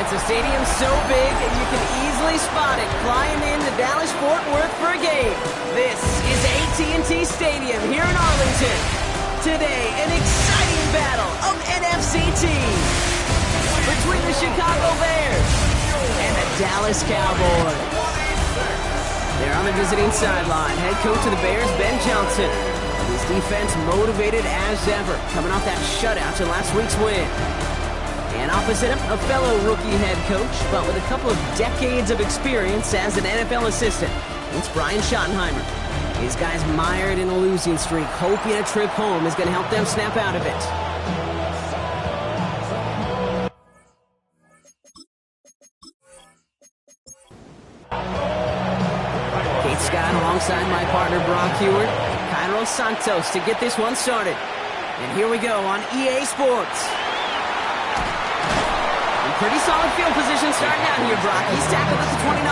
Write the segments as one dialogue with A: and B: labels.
A: It's a stadium so big you can easily spot it flying into Dallas-Fort Worth for a game. This is AT&T Stadium here in Arlington. Today, an exciting battle of NFC teams between the Chicago Bears and the Dallas Cowboys. They're on the visiting sideline. Head coach of the Bears, Ben Johnson. His defense motivated as ever, coming off that shutout in last week's win. And opposite him, a fellow rookie head coach, but with a couple of decades of experience as an NFL assistant. It's Brian Schottenheimer. His guys mired in a losing streak, hoping a trip home is going to help them snap out of it. Kate Scott alongside my partner Brock Heward, Cairo Santos to get this one started. And here we go on EA Sports. Pretty solid field position starting out here, Brock. He's tackled at the 29.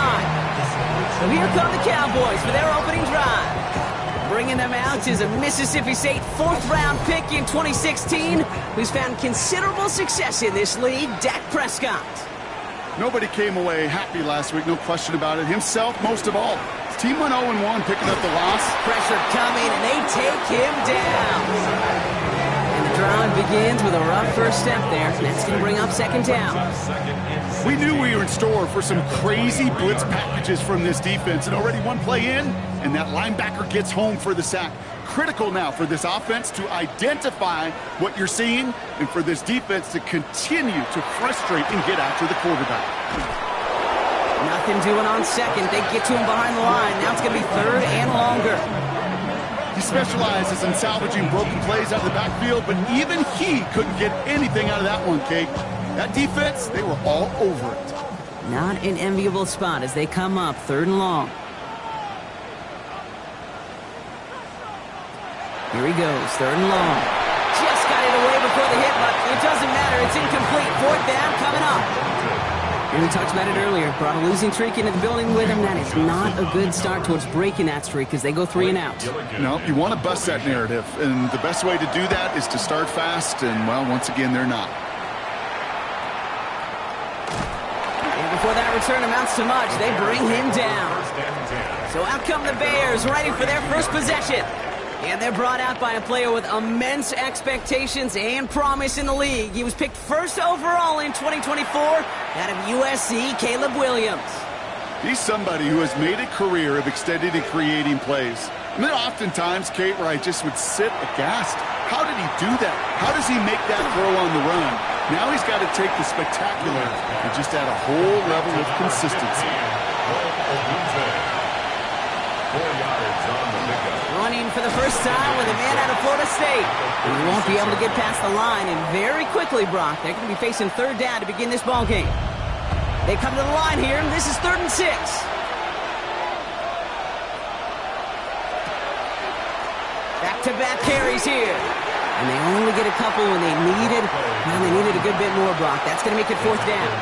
A: So here come the Cowboys for their opening drive. Bringing them out is a Mississippi State fourth-round pick in 2016 who's found considerable success in this league, Dak Prescott.
B: Nobody came away happy last week, no question about it. Himself, most of all. His team went 0-1, picking up the loss.
A: Pressure coming, and they take him down. Drive begins with a rough first step there. That's going to bring up second down.
B: We knew we were in store for some crazy blitz packages from this defense, and already one play in, and that linebacker gets home for the sack. Critical now for this offense to identify what you're seeing, and for this defense to continue to frustrate and get after the quarterback.
A: Nothing doing on second. They get to him behind the line. Now it's going to be third and longer.
B: He specializes in salvaging broken plays out of the backfield, but even he couldn't get anything out of that one, Kate. That defense, they were all over it.
A: Not an enviable spot as they come up third and long. Here he goes, third and long. Just got it away before the hit, but it doesn't matter. It's incomplete. Fourth down coming up. We talked about it earlier. Brought a losing streak into the building with him. That is not a good start towards breaking that streak as they go 3 and out.
B: No, you want to bust that narrative, and the best way to do that is to start fast, and, well, once again, they're not.
A: And before that return amounts to much, they bring him down. So out come the Bears, ready for their first possession. And they're brought out by a player with immense expectations and promise in the league. He was picked first overall in 2024 out of USC, Caleb Williams.
B: He's somebody who has made a career of extending and creating plays. And there are oftentimes, Kate, where I just would sit aghast. How did he do that? How does he make that throw on the run? Now he's got to take the spectacular and just add a whole level of consistency.
A: Running for the first time with a man out of Florida State. And he won't be able to get past the line, and very quickly, Brock, they're going to be facing third down to begin this ball game. They come to the line here, and this is 3rd and 6. Back-to-back carries here. And they only get a couple when they needed a good bit more, Brock. That's going to make it 4th down.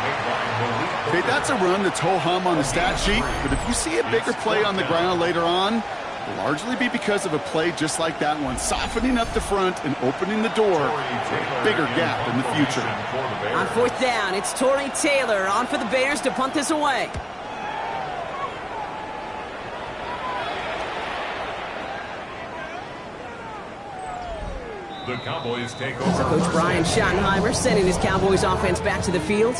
B: Okay, that's a run that's ho-hum on the stat sheet, but if you see a bigger play on the ground later on, it'll largely be because of a play just like that one, softening up the front and opening the door for a bigger gap in the future.
A: On 4th down, it's Torrey Taylor on for the Bears to punt this away.
C: The Cowboys take over.
A: Coach Brian Schottenheimer sending his Cowboys offense back to the field.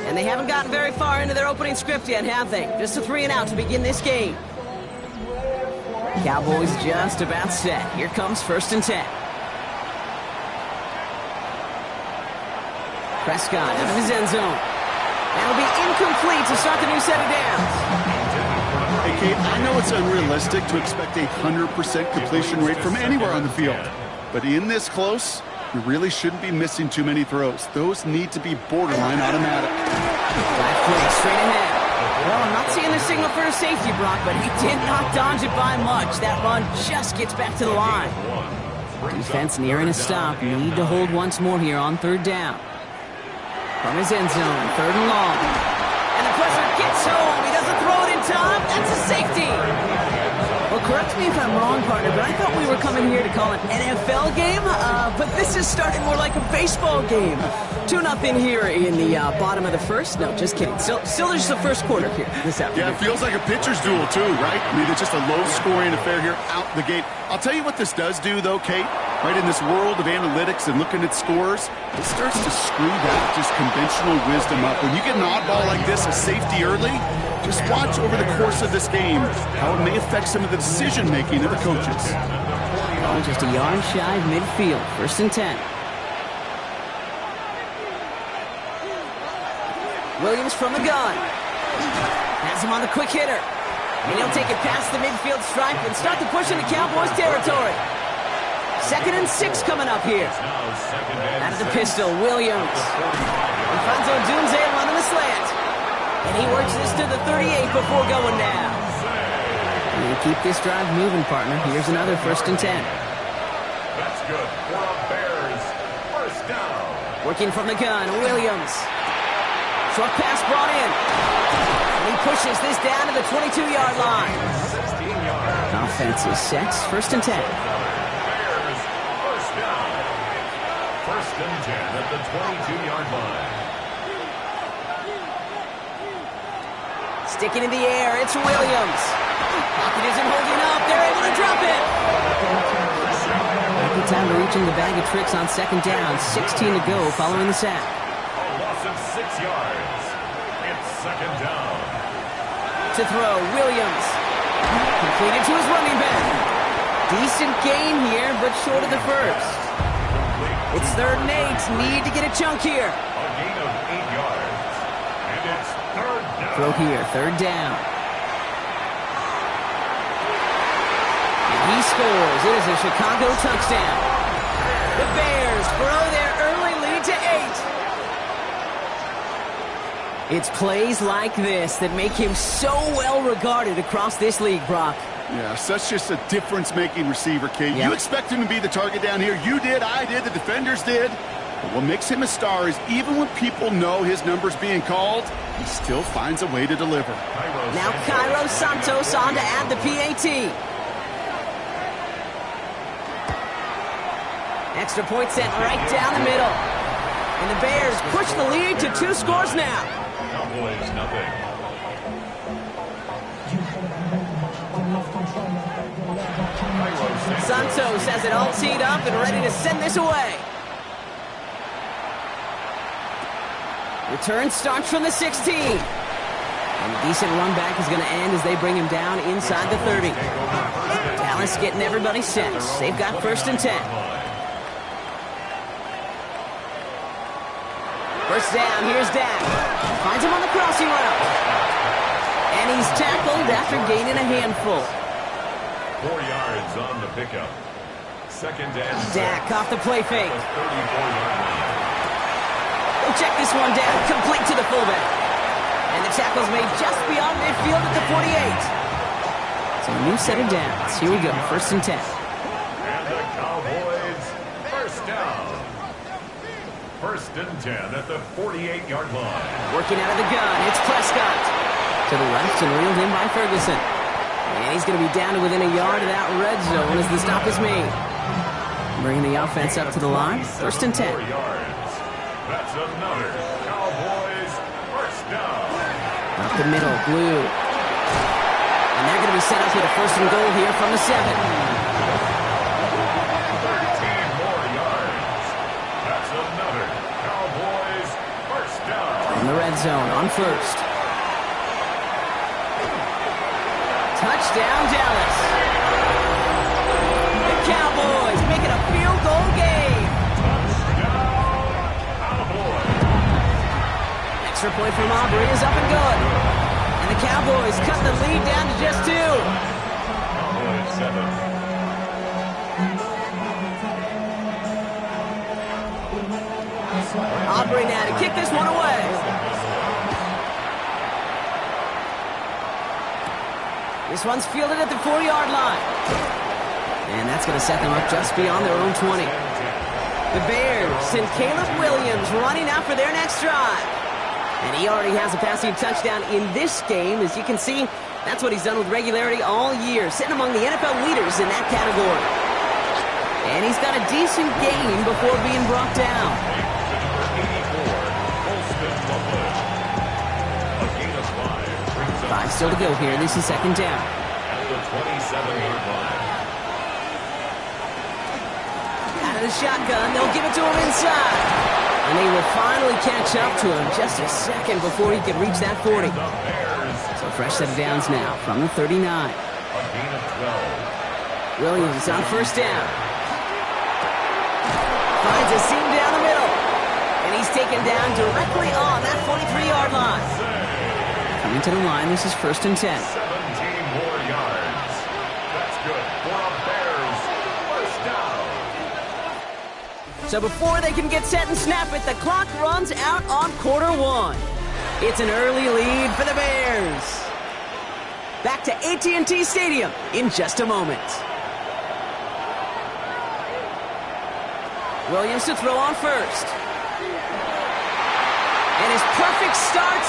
A: And they haven't gotten very far into their opening script yet, have they? Just a 3 and out to begin this game. Cowboys just about set. Here comes 1st and 10. Prescott out of his end zone. That'll be incomplete to start the new set of downs.
B: Hey, Kate, I know it's unrealistic to expect a 100% completion rate from anywhere on the field. But in this close, you really shouldn't be missing too many throws. Those need to be borderline automatic.
A: Flat flick straight ahead. Well, I'm not seeing the signal for a safety, Brock, but he did not dodge it by much. That run just gets back to the line. Defense nearing a stop. Need to hold once more here on 3rd down. From his end zone, 3rd and long. And the pressure gets home. He doesn't throw it in time. That's a safety. Well, correct me if I'm wrong, partner, but I thought we were coming here to call an NFL game, but this is starting more like a baseball game. 2-0 here in the bottom of the first. No, just kidding. Still there's the first quarter here this afternoon.
B: Yeah, it feels like a pitcher's duel too, right? I mean, it's just a low-scoring affair here out the gate. I'll tell you what this does do, though, Kate. Right, in this world of analytics and looking at scores, it starts to screw that just conventional wisdom up. When you get an oddball like this, a safety early, just watch over the course of this game how it may affect some of the decision-making of the coaches.
A: Oh, just a yard shy of midfield. 1st and 10. Williams from the gun. Has him on the quick hitter. And he'll take it past the midfield stripe and start to push into Cowboys territory. 2nd and 6 coming up here. Out of the pistol, Williams. Alfonso Dunze running the slant. And he works this to the 38 before going down. You keep this drive moving, partner. Here's another 1st and 10.
C: That's good for the Bears. 1st down.
A: Working from the gun, Williams. Short pass brought in. And he pushes this down to the 22-yard line.
C: 16 yards.
A: Offense is set. 1st and 10.
C: Bears, 1st down. 1st and 10 at the 22-yard line.
A: Sticking in the air, it's Williams. Pocket isn't holding up. They're able to drop it. Good time to reach in the bag of tricks on 2nd down. 16 to go following the sack.
C: A loss of 6 yards. It's 2nd down.
A: To throw, Williams. Completed to his running back. Decent gain here, but short of the first. It's 3rd and 8. Need to get a chunk here.
C: A gain of 8 yards. And it's 3rd down.
A: Throw here, 3rd down. And he scores. It is a Chicago touchdown. The Bears grow their early lead to 8. It's plays like this that make him so well regarded across this league, Brock.
B: Yeah, such just a difference-making receiver, Kate.
A: Yep.
B: You expect him to be the target down here. You did, I did, the defenders did. But what makes him a star is even when people know his number's being called, he still finds a way to deliver.
A: Now Cairo Santos on to add the PAT. Extra point sent right down the middle. And the Bears push the lead to 2 scores now.
C: Cowboys, nothing.
A: Santos has it all teed up and ready to send this away. Return starts from the 16. And a decent run back is going to end as they bring him down inside the 30. Dallas getting everybody set. They've got 1st and 10. 1st down, here's Dak. Finds him on the crossing route. And he's tackled after gaining a handful.
C: 4 yards on the pickup. 2nd and 6.
A: Dak off the play fake.
C: 34-yard line.
A: We'll check this one down, complete to the fullback. And the tackle's made just beyond midfield at the 48. So a new set of downs. Here we go, 1st and 10.
C: And the Cowboys, 1st down. 1st and 10 at the 48-yard line.
A: Working out of the gun, it's Prescott. To the left and reeled in by Ferguson. And he's going to be down to within a yard of that red zone as the stop is made. Bringing the offense up to the line, 1st and 10.
C: 4 yards. That's another Cowboys 1st down.
A: Up the middle, Blue. And they're going to be set up with a 1st and goal here from the 7.
C: 13 more yards. That's another Cowboys 1st down.
A: In the red zone on 1st. Touchdown, Dallas. The Cowboys make it a field goal game.
C: Touchdown, Cowboys.
A: Extra point from Aubrey is up and good. And the Cowboys cut the lead down to just 2.
C: Cowboys 7.
A: Aubrey now to kick this one away. This one's fielded at the 4-yard line. And that's going to set them up just beyond their own 20. The Bears send Caleb Williams running out for their next drive. And he already has a passing touchdown in this game. As you can see, that's what he's done with regularity all year, sitting among the NFL leaders in that category. And he's got a decent gain before being brought down. 5 still to go here. This is second down.
C: At the 27-yard line.
A: Out of the shotgun, they'll give it to him inside. And they will finally catch up to him just a second before he can reach that 40. So fresh set of downs now from the 39.
C: A gain of 12.
A: Williams on first down. Finds a seam down the middle. And he's taken down directly on that 43-yard line. Coming to the line, this is first and 10.
C: 17 more yards. That's good for a Bears first down.
A: So before they can get set and snap it, the clock runs out on quarter one. It's an early lead for the Bears. Back to AT&T Stadium in just a moment. Williams to throw on first. And his perfect start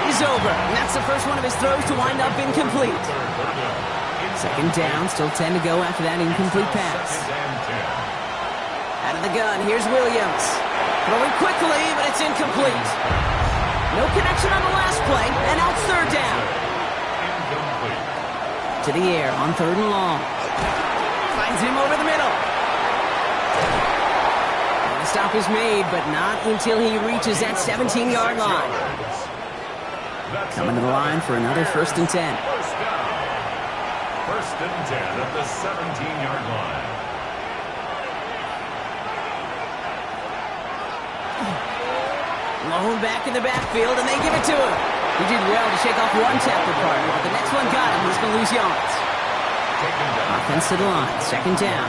A: is over. And that's the first one of his throws to wind up incomplete. Second down, still 10 to go after that incomplete pass. Out of the gun, here's Williams. Throwing quickly, but it's incomplete. No connection on the last play, and now it's third down. To the air on third and long. Finds him over the middle. And the stop is made, but not until he reaches that 17-yard line. Coming to the line for another first and 10.
C: First and 10 at the 17-yard line.
A: Low back in the backfield, and they give it to him. He did well to shake off one tackle partner, but the next one got him. He's going to lose yards. Offense to the line, second down.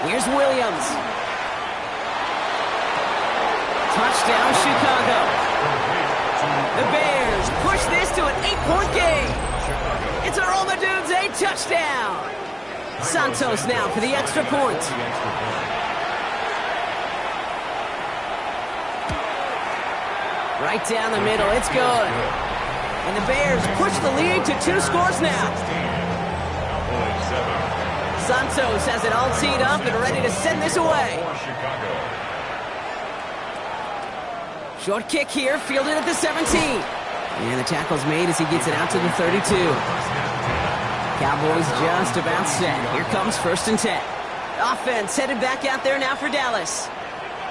A: Here's Williams. Touchdown, Chicago. The Bears push this to an 8-point game. It's a Roll the Dudes, a touchdown. Santos now for the extra point. Right down the middle, it's good. And the Bears push the lead to 2 scores now. Santos has it all teed up and ready to send this away. Short kick here, fielded at the 17. And the tackle's made as he gets it out to the 32. Cowboys just about set. Here comes first and 10. Offense headed back out there now for Dallas.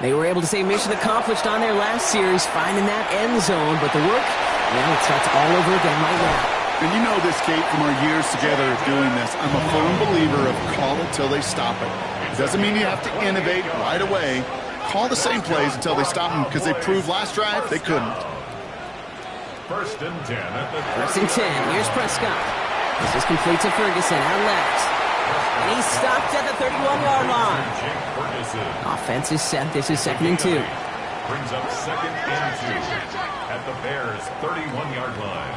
A: They were able to say mission accomplished on their last series, finding that end zone. But the work, well, it starts all over again right now.
B: And you know this, Kate, from our years together of doing this. I'm a firm believer of call it till they stop it. It doesn't mean you have to innovate right away. Call the same plays until they stop them, because they proved last drive they couldn't.
C: First and 10 at the
A: first and 10. Here's Prescott. This is complete to Ferguson out left. And he's stopped at the 31-yard line. Offense is set. This is second and 2.
C: Brings up second and 2 at the Bears' 31-yard line.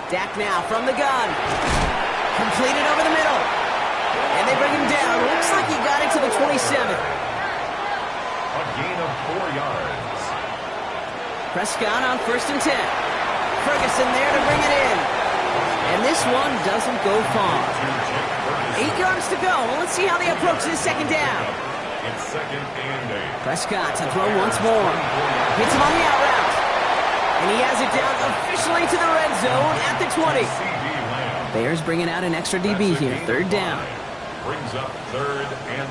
A: Dak now from the gun. Completed over the middle. And they bring him down. Looks like he got it to the 27.
C: A gain of 4 yards.
A: Prescott on first and 10. Ferguson there to bring it in. And this one doesn't go far. 8 yards to go. Well, let's see how they approach this second down.
C: It's second and 8.
A: Prescott to throw once more. Hits him on the out route. And he has it down officially to the red zone at the 20. Bears bringing out an extra DB here. Third down.
C: Brings up third and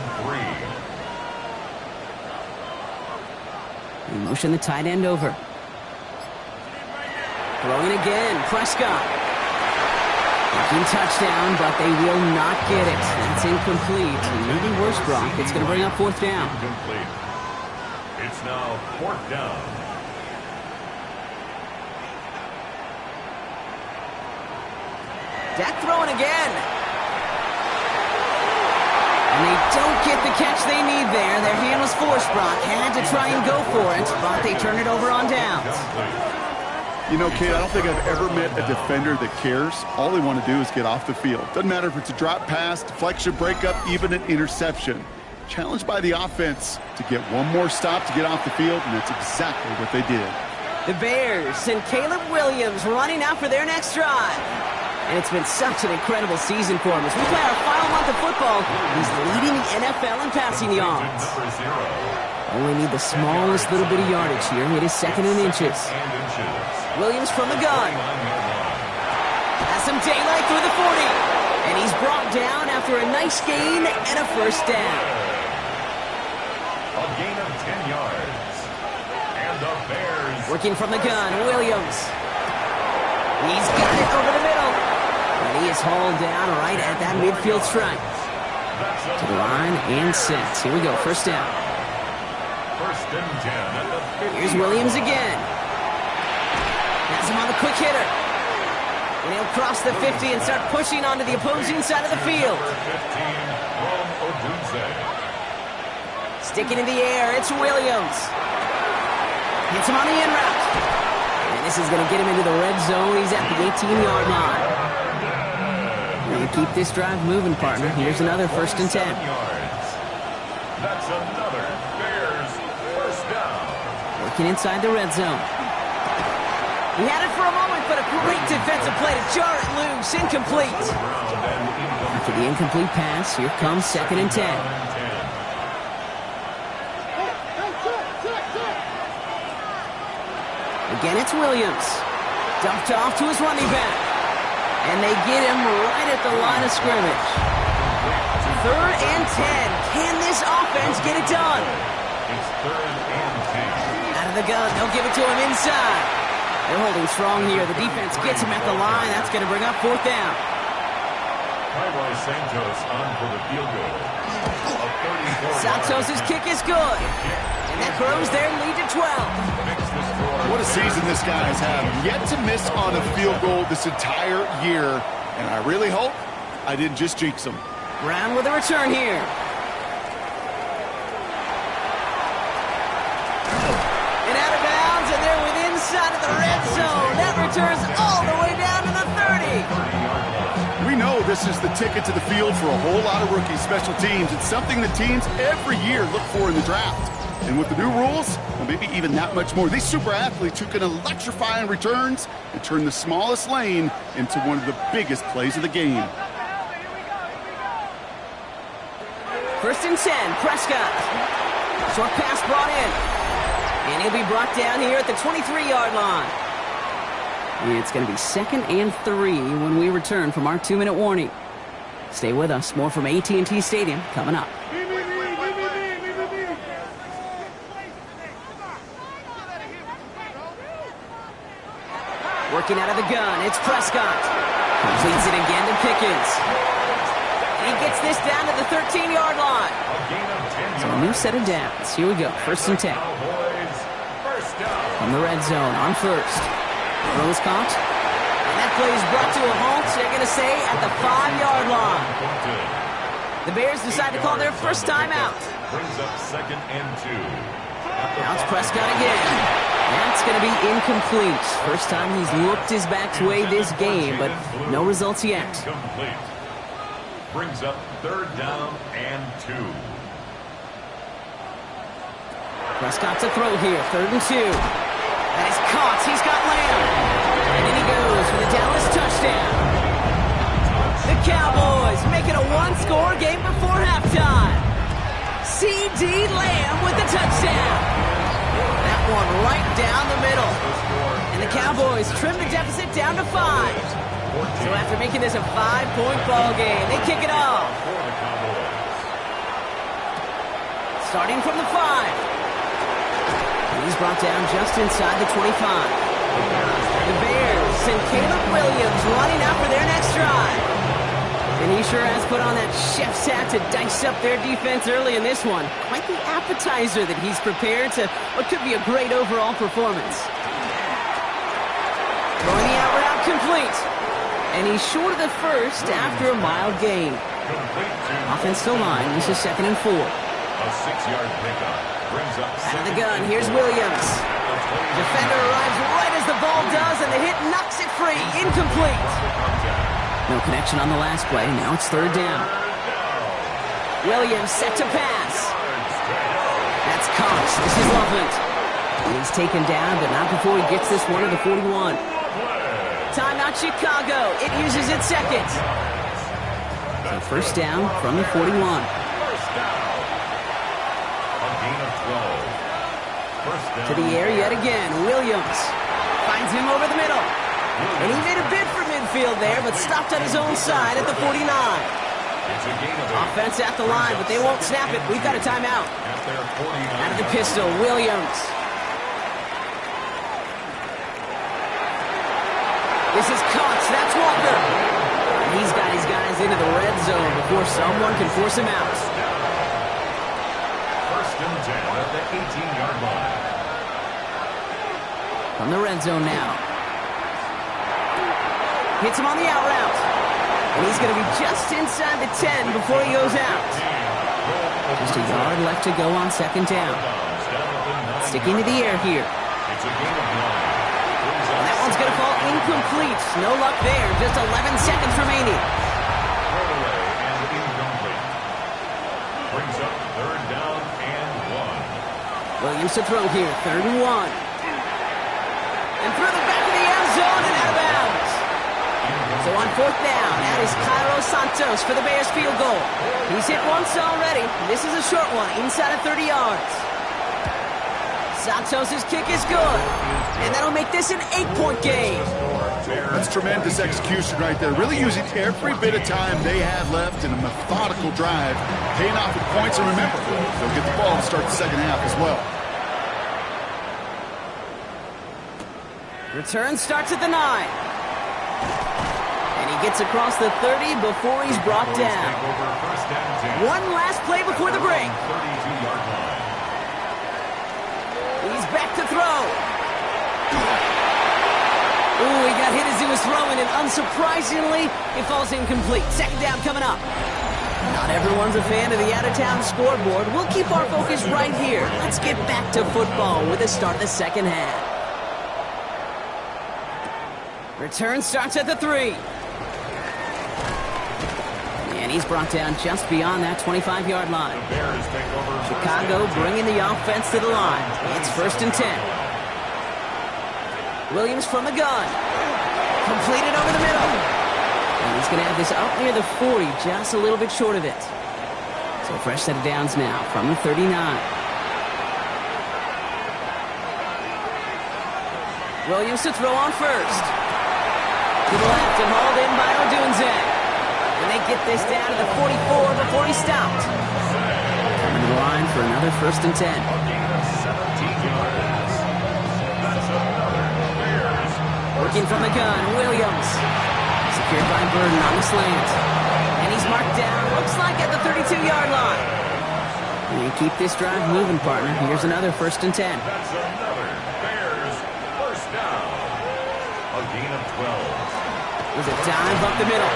C: 3.
A: We motion the tight end over. Throwing again. Prescott. Looking touchdown, but they will not get it. That's incomplete. Maybe worse, Brock. It's going to bring up fourth down.
C: Incomplete. It's now fourth down.
A: Dak throwing again. And they don't get the catch they need there. Their hand was forced, Brock. Had to try and go for it, but they turn it over on downs.
B: You know, Kate, I don't think I've ever met a defender that cares. All they want to do is get off the field. Doesn't matter if it's a drop pass, deflection, breakup, even an interception. Challenged by the offense to get one more stop to get off the field, and that's exactly what they did.
A: The Bears and Caleb Williams running out for their next drive. And it's been such an incredible season for him. As we play our final month of football, he's leading the NFL in passing yards.
C: Number 0.
A: Only need the smallest little bit of yardage here. It is second and inches. Williams from the gun. Has some daylight through the 40. And he's brought down after a nice gain and a first down.
C: A gain of 10 yards. And the Bears.
A: Working from the gun, Williams. He's got it over the middle. And he is hauled down right at that midfield stripe. To the line and set. Here we go, first down.
C: First and 10 at the 50.
A: Here's Williams again. Has him on the quick hitter. And he'll cross the 50 and start pushing onto the opposing side of the field. Sticking in the air, it's Williams. Hits him on the in route. And this is going to get him into the red zone. He's at the 18-yard line. And keep this drive moving, partner. Here's another first and 10.
C: That's another Bears first down.
A: Working inside the red zone. He had it for a moment, but a great defensive play to jar it loose. Incomplete. After the incomplete pass, here comes second and 10. Again, it's Williams. Dumped off to his running back. And they get him right at the line of scrimmage. Third and 10. Can this offense get it done?
C: It's third and 10.
A: Out of the gun, they'll give it to him inside. They're holding strong here. The defense gets him at the line. That's going to bring up fourth down.
C: Santos on for the field goal.
A: Santos' kick is good. And that grows their lead to 12.
B: What a season this guy has had. Yet to miss on a field goal this entire year. And I really hope I didn't just jinx him.
A: Brown with a return here. And out of bounds, and they're within sight of the red zone. That returns all the way down to the 30.
B: We know this is the ticket to the field for a whole lot of rookie special teams. It's something that teams every year look for in the draft. And with the new rules, well, maybe even that much more. These super athletes who can electrify in returns and turn the smallest lane into one of the biggest plays of the game.
A: First and 10, Prescott. Short pass brought in. And he'll be brought down here at the 23-yard line. It's going to be second and 3 when we return from our 2-minute warning. Stay with us. More from AT&T Stadium coming up. Working out of the gun, it's Prescott. Completes it again to Pickens. And he gets this down to the 13-yard line. So a new set of downs. Here we go, first and 10. From the red zone on first. Throws caught. And that play is brought to a halt, they're going to say, at the 5-yard line. The Bears decide to call their first time out.
C: Brings up second and 2.
A: Now it's Prescott again. That's going to be incomplete. First time he's looked his back's way this game, but no results yet.
C: Incomplete. Brings up third down and 2.
A: Prescott to throw here, third and 2. That is caught. He's got Lamb. And in he goes for the Dallas touchdown. The Cowboys make it a one-score game before halftime. C.D. Lamb with the touchdown. That one right down the middle. And the Cowboys trim the deficit down to 5. So after making this a 5-point ball game, they kick it off. Starting from the 5. He's brought down just inside the 25. The Bears send Caleb Williams running out for their next drive. And he sure has put on that chef's hat to dice up their defense early in this one. Quite the appetizer that he's prepared to what could be a great overall performance. Throwing the out route complete. And he's short of the first after a mild gain. Offense still line. This is second and 4.
C: A 6-yard pickup. Brings up
A: out of the gun, here's Williams. Defender arrives right as the ball does, and the hit knocks it free. Incomplete. No connection on the last play. Now it's third down. Williams set to pass. That's Cox. This is Loveland. He's taken down, but not before he gets this one to the 41. Timeout Chicago. It uses its second. So first down from the 41.
C: A gain of 12.
A: To the air yet again. Williams finds him over the middle. And he made a bid for midfield there, but stopped on his own side at the 49. Offense at the line, but they won't snap it. We've got a timeout. Out of the pistol, Williams. This is Cox. That's Walker. He's got his guys into the red zone before someone can force him out.
C: First and 10 at the 18-yard line.
A: From the red zone now. Hits him on the out route. And he's going to be just inside the 10 before he goes out. Just a yard left to go on second down. Sticking to the air here. And that one's going to fall incomplete. No luck there. Just 11 seconds remaining.
C: Brings up third down and 1.
A: Williams to throw here. 3rd and 1. And through the back of the end zone and out of bounds. So on 4th down, that is Cairo Santos for the Bears field goal. He's hit once already. This is a short one, inside of 30 yards. Santos' kick is good. And that'll make this an 8-point game.
B: That's tremendous execution right there. Really using every bit of time they had left in a methodical drive. Paying off with points. And remember, they'll get the ball to start the second half as well.
A: Return starts at the 9. And he gets across the 30 before he's brought down. One last play before the break. He's back to throw. Ooh, he got hit as he was throwing, and unsurprisingly, it falls incomplete. Second down coming up. Not everyone's a fan of the out-of-town scoreboard. We'll keep our focus right here. Let's get back to football with the start of the second half. Return starts at the 3. And he's brought down just beyond that 25-yard line. Chicago bringing the offense to the line. It's 1st and 10. Williams from the gun. Completed over the middle. And he's going to have this up near the 40, just a little bit short of it. So a fresh set of downs now from the 39. Williams to throw on first. To the left and hauled in by Odunze. And they get this down to the 44 before he stopped. Coming to the line for another 1st and 10. Working from the gun, Williams. Secured by Burden on the slant. And he's marked down, looks like at the 32-yard line. And you keep this drive moving, partner. Here's another 1st and 10.
C: That's another Bears first down. A gain of 12.
A: It was a dive up the middle.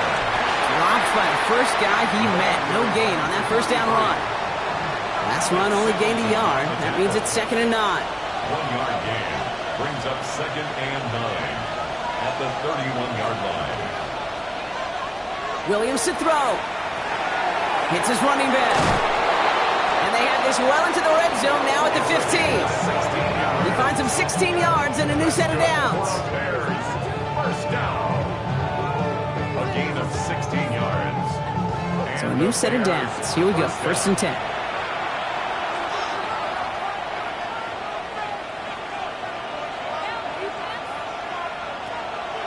A: Dropped by the first guy he met. No gain on that first down run. Last run only gained a yard. That means it's 2nd and 9.
C: 1-yard gain. Brings up 2nd and 9 at the 31-yard line.
A: Williams to throw. Hits his running back. And they have this well into the red zone now at the 15. He finds him 16 yards and a new set of downs.
C: Bears first down. A gain of 16 yards.
A: So a new set of downs. Here we go. 1st and 10.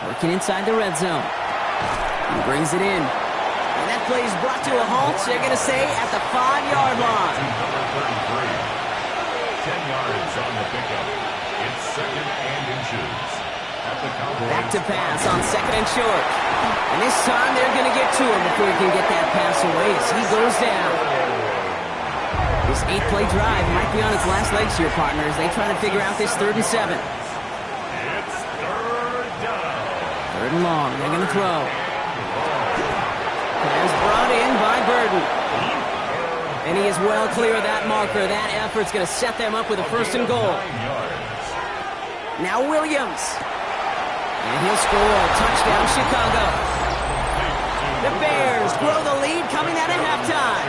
A: Working inside the red zone. He brings it in. And that play is brought to a halt, they're going to say, at the 5-yard line.
C: Number 33. 10 yards on the pickup. It's 2nd and inches. At the Cowboys.
A: Back to pass on 2nd and short. And this time they're going to get to him before he can get that pass away as he goes down. This 8-play drive might be on its last legs here, partners. They try to figure out this 3rd and 7.
C: It's 3rd down.
A: 3rd and long. They're going to throw. Pass brought in by Burden. And he is well clear of that marker. That effort's going to set them up with a 1st and goal. Now Williams. And he'll score. Touchdown, Chicago. The Bears grow the lead coming out at halftime.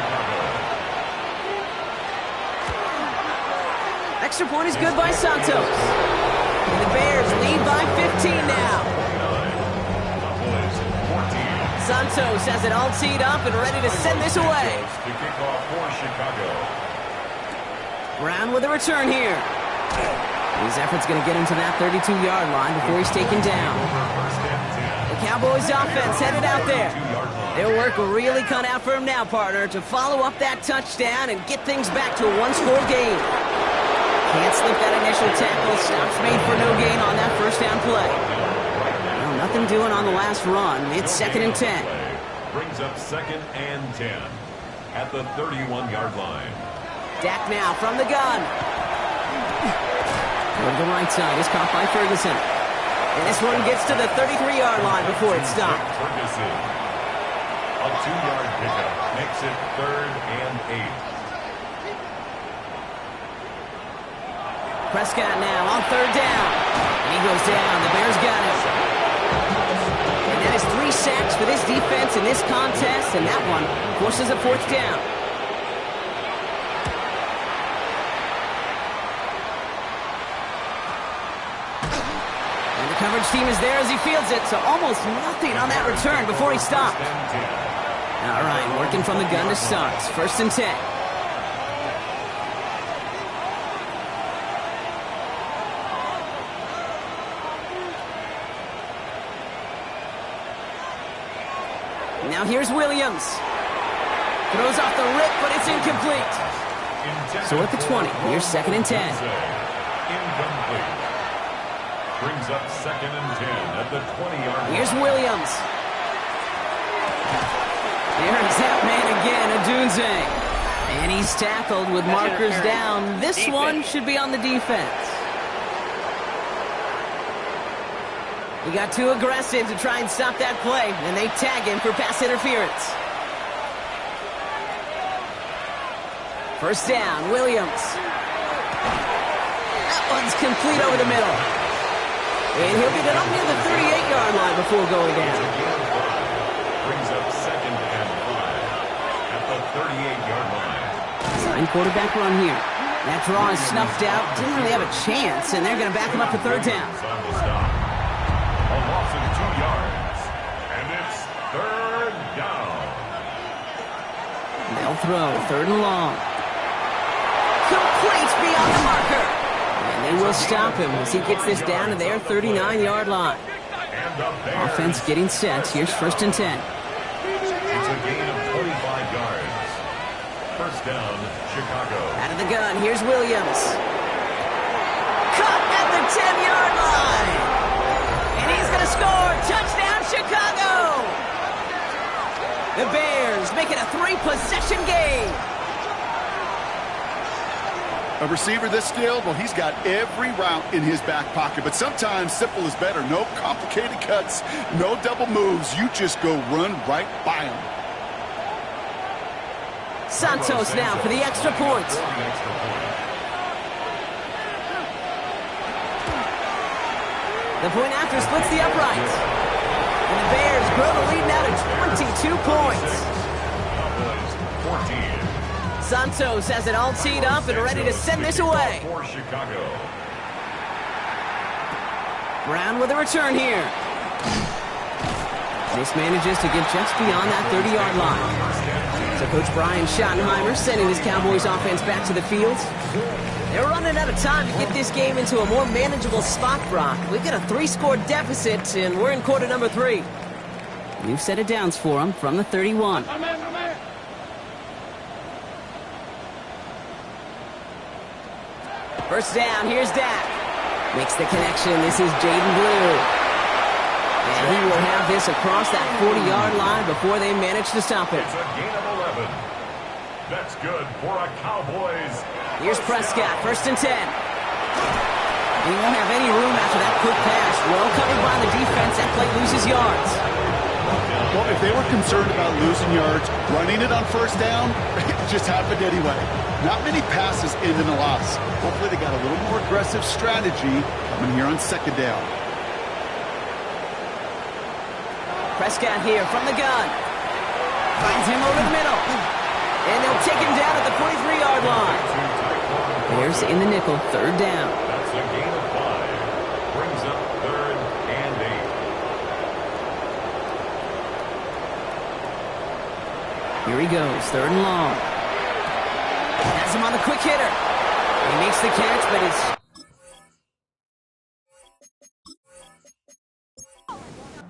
A: Extra point is good by Santos. And the Bears lead by 15 now. Santos has it all teed up and ready to send this away.
C: To kick off for Chicago.
A: Brown with a return here. His effort's going to get him to that 32-yard line before he's taken down. The Cowboys offense headed out there. Their work really cut out for him now, partner, to follow up that touchdown and get things back to a one-score game. Can't slip that initial tackle. Stops made for no gain on that first down play. Well, nothing doing on the last run. It's 2nd and 10.
C: Brings up 2nd and 10 at the 31-yard line.
A: Dak now from the gun. Over the right side is caught by Ferguson. And this one gets to the 33-yard line before it's stopped.
C: Ferguson. A 2-yard pickup makes it 3rd and 8.
A: Prescott now on 3rd down. And he goes down. The Bears got him. And that is 3 sacks for this defense in this contest. And that one forces a 4th down. And the coverage team is there as he fields it. So almost nothing on that return before he stopped. All right, working from the gun to start. 1st and 10. Now here's Williams. Throws off the rip, but it's incomplete. So at the 20, here's 2nd and 10.
C: Incomplete. Brings up 2nd and 10 at the 20-yard line.
A: Here's Williams. There's that man again, Adunze. And he's tackled with markers down. This one should be on the defense. He got too aggressive to try and stop that play, and they tag him for pass interference. 1st down, Williams. That one's complete over the middle. And he'll get it up near the 38-yard line before going down.
C: Brings up 2nd and 5 at the 38-yard line.
A: Sign quarterback run here. That draw is snuffed out. Didn't really have a chance, and they're going to back him up for 3rd down.
C: On the stop. A loss of 2 yards. And it's 3rd down.
A: They'll throw 3rd and long. Complete beyond the marker. And they will stop him as he gets this down to their 39-yard line. Offense getting set. Here's 1st and 10.
C: It's a gain of 25 yards. 1st down, Chicago.
A: Out of the gun, here's Williams. Caught at the 10-yard line. And he's going to score. Touchdown, Chicago. The Bears make it a 3-possession game.
B: A receiver this skilled, well, he's got every route in his back pocket. But sometimes simple is better. No complicated cuts, no double moves. You just go run right by him.
A: Santos now for the extra point. The point after splits the uprights. And the Bears grow the lead now to 22 points.
C: 14.
A: Santos has it all teed up and ready to send this away.
C: For Chicago.
A: Brown with a return here. This manages to get just beyond that 30-yard line. So Coach Brian Schottenheimer sending his Cowboys offense back to the field. They're running out of time to get this game into a more manageable spot, Brock. We've got a 3-score deficit, and we're in quarter number 3. New set of downs for them from the 31. First down, here's Dak. Makes the connection. This is Jaden Blue. And he will have this across that 40-yard line before they manage to stop it.
C: It's a gain of 11. That's good for a Cowboys.
A: Here's Prescott, 1st and 10. He won't have any room after that quick pass. Well covered by the defense. That play loses yards.
B: Well, if they were concerned about losing yards, running it on 1st down, it just happened anyway. Not many passes end in a loss. Hopefully they got a little more aggressive strategy coming here on 2nd down.
A: Prescott here from the gun. Finds him over the middle. And they'll take him down at the 43-yard line. Bears in the nickel, 3rd down.
C: That's a gain of 5. Brings up 3rd and 8.
A: Here he goes, 3rd and long. Has him on the quick hitter. He makes the catch, but it's...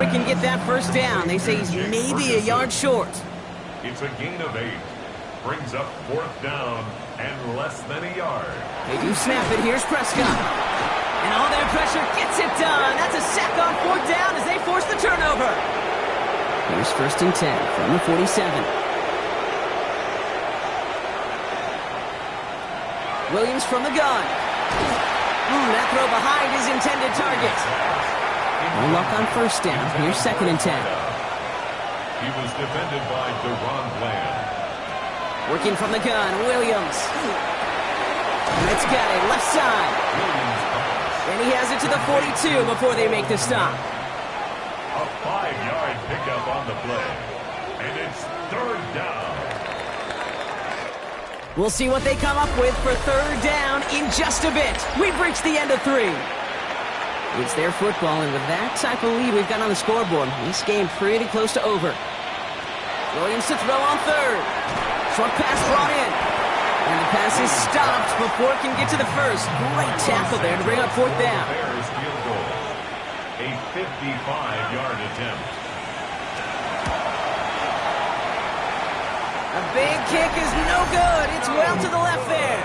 A: We can get that first down. They say he's maybe a yard short.
C: It's a gain of 8. Brings up 4th down and less than a yard.
A: They do snap it. Here's Prescott. And all their pressure gets it done. That's a sack on 4th down as they force the turnover. Here's 1st and 10 from the 47. Williams from the gun. That throw behind his intended target. No luck on 1st down. Here's 2nd and 10.
C: He was defended by Deron Bland.
A: Working from the gun, Williams. Let's get it, left side. And he has it to the 42 before they make the stop.
C: A 5-yard pickup on the play. And it's 3rd down.
A: We'll see what they come up with for 3rd down in just a bit. We've reached the end of 3. It's their football, and with that type of lead we've got on the scoreboard, this game pretty close to over. Williams to throw on 3rd. Short pass brought in. And the pass is stopped before it can get to the 1st. Great tackle there to bring up 4th down.
C: Bears field goal. A 55-yard attempt.
A: A big kick is no good. It's well to the left there.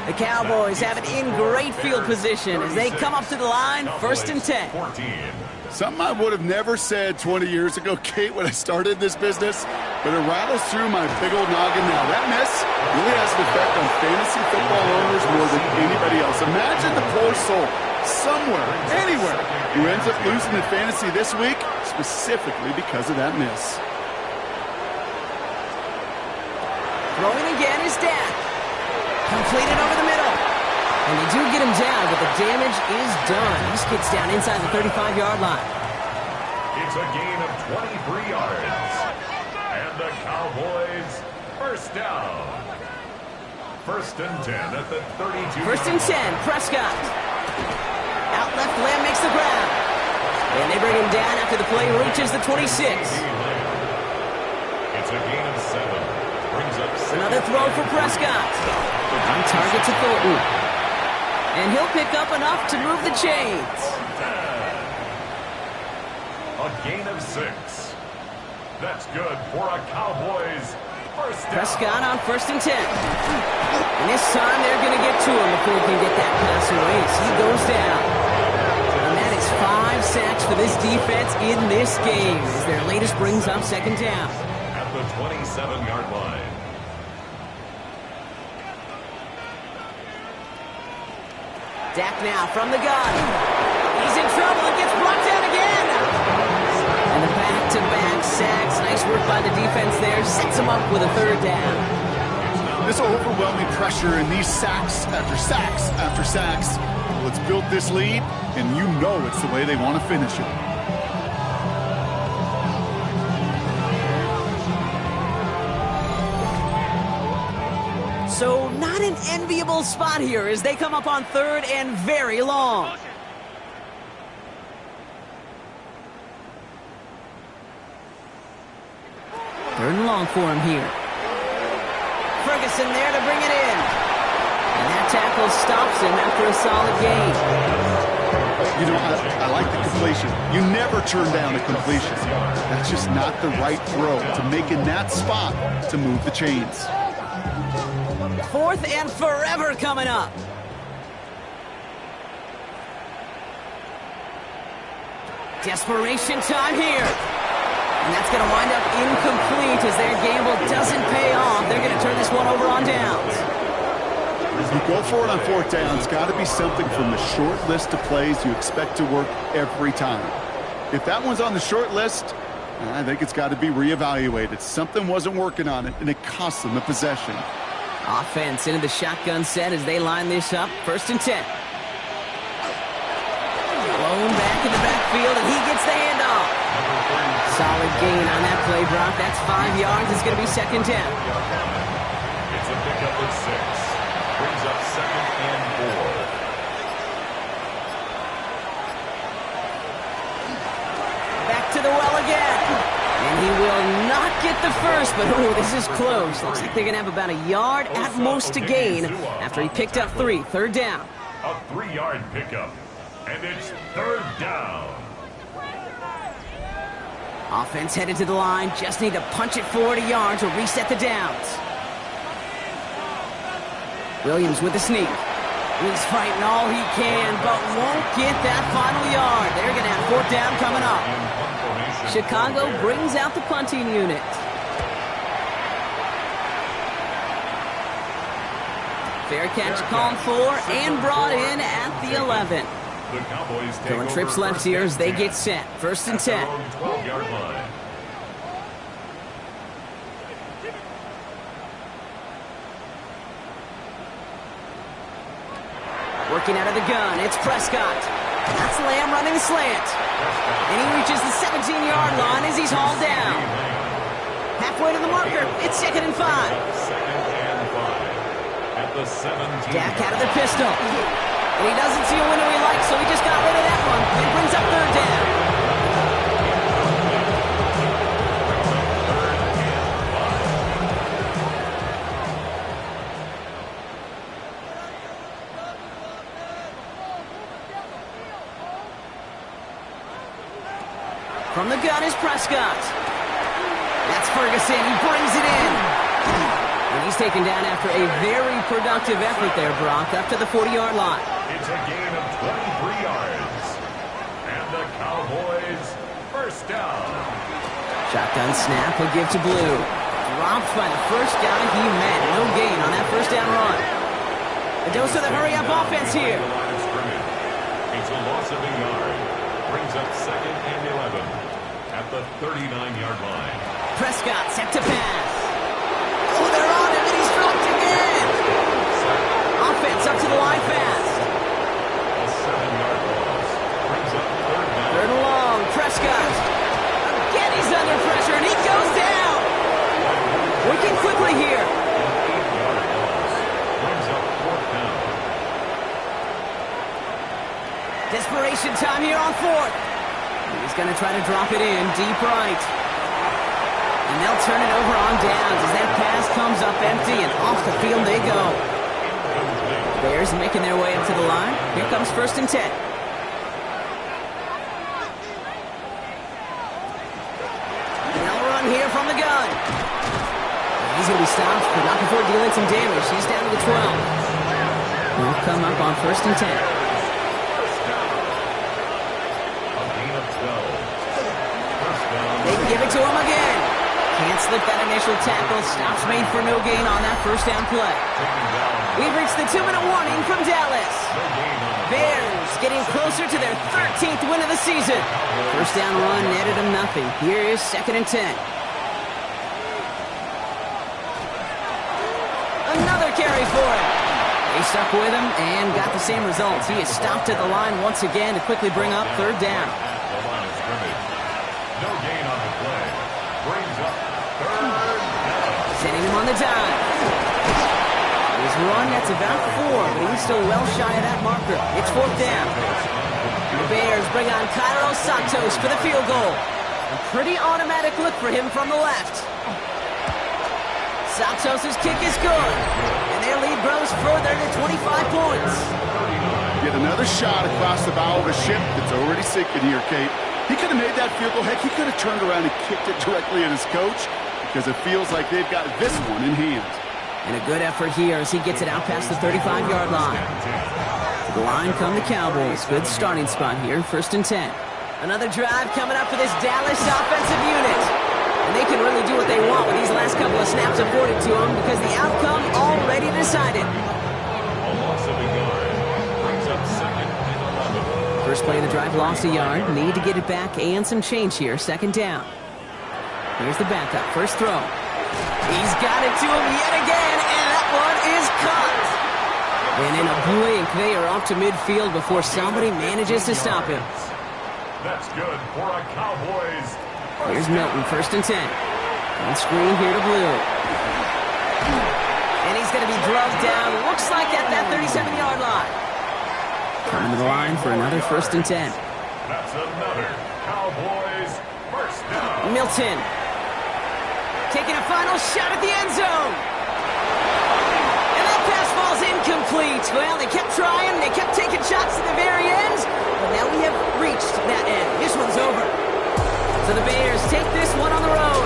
A: The Cowboys have it in great field position as they come up to the line, 1st and 10.
C: 14.
B: Something I would have never said 20 years ago, Kate, when I started this business, but it rattles through my big old noggin now. That miss really has an effect on fantasy football owners more than anybody else. Imagine the poor soul somewhere, anywhere, who ends up losing in fantasy this week, specifically because of that miss.
A: Throwing again is Dak. Completed over the middle. And they do get him down, but the damage is done. He just gets down inside the 35-yard line.
C: It's a gain of 23 yards. And the Cowboys, 1st down. 1st and 10 at the 32.
A: 1st and 10, Prescott. Out left, Lamb makes the grab. And they bring him down after the play reaches the 26.
C: It's a gain of 7. Brings up 6.
A: Another throw for Prescott. On target to Thornton. And he'll pick up enough to move the chains.
C: A gain of 6. That's good for a Cowboys 1st down.
A: Prescott on 1st and 10. And this time they're going to get to him before he can get that pass away. So he goes down. And that is 5 sacks for this defense in this game as their latest brings up 2nd down.
C: At the 27-yard line.
A: Dak now from the gun. He's in trouble and gets brought down again. And the back-to-back sacks. Nice work by the defense there. Sets him up with a 3rd down.
B: This overwhelming pressure and these sacks after sacks after sacks. Well, it's built this lead, and you know it's the way they want to finish it.
A: So not an enviable spot here as they come up on 3rd and very long. Third and long for him here. Ferguson there to bring it in. And that tackle stops him after a solid gain.
B: You know, I like the completion. You never turn down a completion. That's just not the right throw to make in that spot to move the chains.
A: 4th and forever coming up. Desperation time here. And that's going to wind up incomplete as their gamble doesn't pay off. They're going to turn this one over on downs.
B: If you go for it on 4th down, it's got to be something from the short list of plays you expect to work every time. If that one's on the short list, I think it's got to be reevaluated. Something wasn't working on it, and it cost them the possession.
A: Offense into the shotgun set as they line this up. 1st and 10. Blown back in the backfield, and he gets the handoff. Solid gain on that play, Brock. That's 5 yards. It's going to be 2nd down.
C: It's a pickup of 6. Brings up 2nd and 4.
A: Back to the well again. And he will not get the first, but oh, this is close. Looks like they're going to have about a yard at most to gain after he picked up 3. Third down.
C: A 3-yard pickup, and it's third down.
A: Offense headed to the line. Just need to punch it forward a yard to reset the downs. Williams with the sneak. He's fighting all he can, but won't get that final yard. They're going to have fourth down coming up. Chicago brings out the punting unit. Fair catch called for and brought in at the 11.
C: The Cowboys take
A: Throwing trips left here as they get set. First and 10.
C: 12-yard line.
A: Working out of the gun, it's Prescott. That's Lamb running the slant. And he reaches the 17-yard line as he's hauled down. Halfway to the marker, it's 2nd and 5.
C: Second and 5 at the 17.
A: Dak out of the pistol. And he doesn't see a window he likes, so he just got rid of that one. And brings up third down. From the gun is Prescott. That's Ferguson. He brings it in. And he's taken down after a very productive effort there, Brock, up to the 40-yard line.
C: It's a gain of 23 yards. And the Cowboys first down.
A: Shotgun snap, he'll give to Blue. Dropped by the first guy he met. No gain on that first down run. A dose of the hurry-up offense here.
C: The line of scrimmage. It's a loss of a yard. Brings up 2nd and 11 at the 39-yard line.
A: Prescott set to pass. Oh, they're on him, and he's dropped again. Offense up to the line fast.
C: A 7-yard loss. Brings up third down.
A: Third and long, Prescott. Again, he's under pressure, and he goes down. Working quickly here.
C: An 8-yard loss. Brings up fourth down.
A: Desperation time here on fourth. He's going to try to drop it in deep right. And they'll turn it over on downs as that pass comes up empty and off the field they go. Bears making their way up to the line. Here comes first and 10. They'll run here from the gun. He's going to be stopped, but not before dealing some damage. He's down to the 12. They'll come up on first and 10. They give it to him again. Can't slip that initial tackle. Stops made for no gain on that first down play. We've reached the 2-minute warning from Dallas. Bears getting closer to their 13th win of the season. First down run netted them nothing. Here is 2nd and 10. Another carry for him. They stuck with him and got the same results. He is stopped at the line once again to quickly bring up third down.
C: No gain on the play. Brings up third down.
A: Sending him on the dive. His run, that's about 4, but he's still well shy of that marker. It's fourth down. The Bears bring on Cairo Santos for the field goal. A pretty automatic look for him from the left. Santos' kick is good, and their lead grows further to 25 points.
B: Get another shot across the bow of a ship that's already sinking here, Kate. He could have made that field goal. Heck, he could have turned around and kicked it directly at his coach because it feels like they've got this one in hand.
A: And a good effort here as he gets it out past the 35-yard line. To the line come the Cowboys. Good starting spot here, first and 10. Another drive coming up for this Dallas offensive unit. And they can really do what they want with these last couple of snaps afforded to them because the outcome already decided.
C: A loss of a yard. Brings up 2nd and 11.
A: First play of the drive, lost a yard. Need to get it back and some change here. 2nd down. Here's the backup. First throw. He's got it to him yet again, and that one is caught. And in a blink, they are off to midfield before somebody manages to stop him.
C: That's good for a Cowboys.
A: Here's Milton, first and 10. On screen here to Blue. And he's going to be drugged down, looks like at that 37-yard line. Coming to the line for another first and 10.
C: That's another Cowboys first down.
A: Milton. taking a final shot at the end zone. And that pass falls incomplete. Well, they kept trying, they kept taking shots to the very end, but now we have reached that end. This one's over. So the Bears take this one on the road.